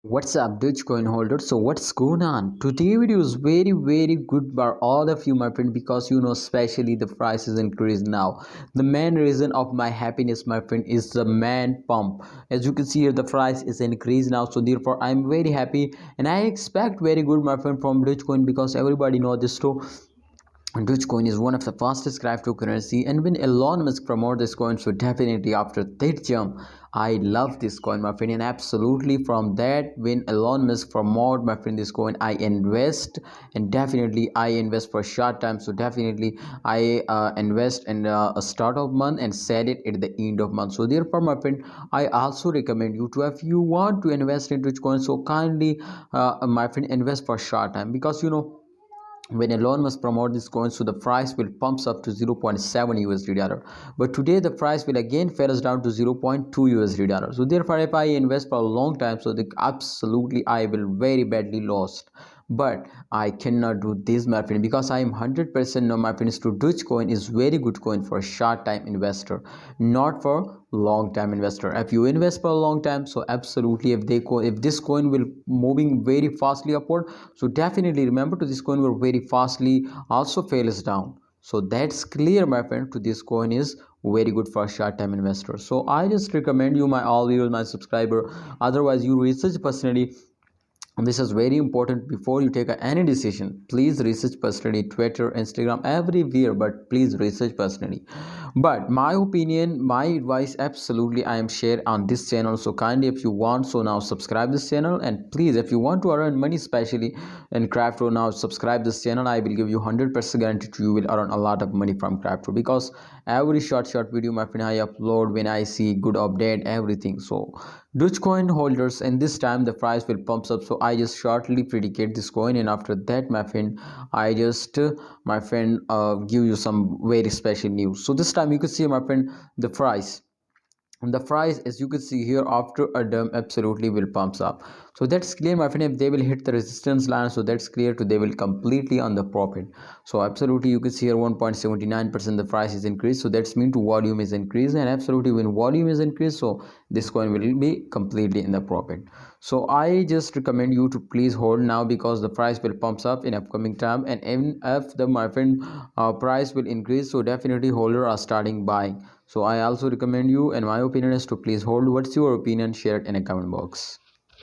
What's up, Dogecoin holders? So what's going on? Today video is very good for all of you, my friend, because especially the prices increase now. The main reason of my happiness, my friend, is the man pump. As you can see here, the price is increased now, so therefore I'm very happy and I expect very good, my friend, from Dogecoin because everybody know this too. Dogecoin is one of the fastest cryptocurrency, and when Elon Musk promote this coin, so definitely after that jump, I love this coin, my friend, and absolutely from that when Elon Musk promote, my friend, this coin, I invest, and definitely I invest for short time. So definitely I invest in a start of month and sell it at the end of month. So therefore, my friend, I also recommend you to, if you want to invest in Dogecoin, so kindly, my friend, invest for short time because when Elon Musk promote this coin, so the price will pumps up to 0.7 USD dollar. But today the price will again falls down to 0.2 USD dollar. So therefore, if I invest for a long time, so absolutely I will very badly lost. But I cannot do this, my friend, because I am 100% no, my friends, to Dogecoin is very good coin for short time investor, not for long time investor. If you invest for a long time, so absolutely if this coin will moving very fastly upward, so definitely remember to this coin will very fastly also fails down. So that's clear, my friend, to this coin is very good for short time investors. So I just recommend you, my all viewers, my subscriber, otherwise you research personally. And this is very important before you take any decision. Please research personally, Twitter, Instagram, everywhere, but please research personally. But my opinion, my advice, absolutely I am share on this channel. So kindly, if you want, so now subscribe this channel, and please, if you want to earn money, especially in crypto, now subscribe this channel. I will give you 100% guarantee you will earn a lot of money from crypto because every short video, my friend, I upload when I see good update everything. So Dogecoin holders, and this time the price will pumps up, so I just shortly predicate this coin, and after that, my friend, I just my friend give you some very special news. So this time you can see, my friend, the price, and the price, as you can see here, after a dump absolutely will pumps up. So that's clear, my friend. If they will hit the resistance line, so that's clear to they will completely on the profit. So absolutely you can see here 1.79% the price is increased, so that's mean to volume is increased, and absolutely when volume is increased, so this coin will be completely in the profit. So I just recommend you to please hold now because the price will pumps up in upcoming time, and even if the, my friend, price will increase, so definitely holder are starting buying. So I also recommend you, and my opinion is to please hold. What's your opinion? Share it in a comment box.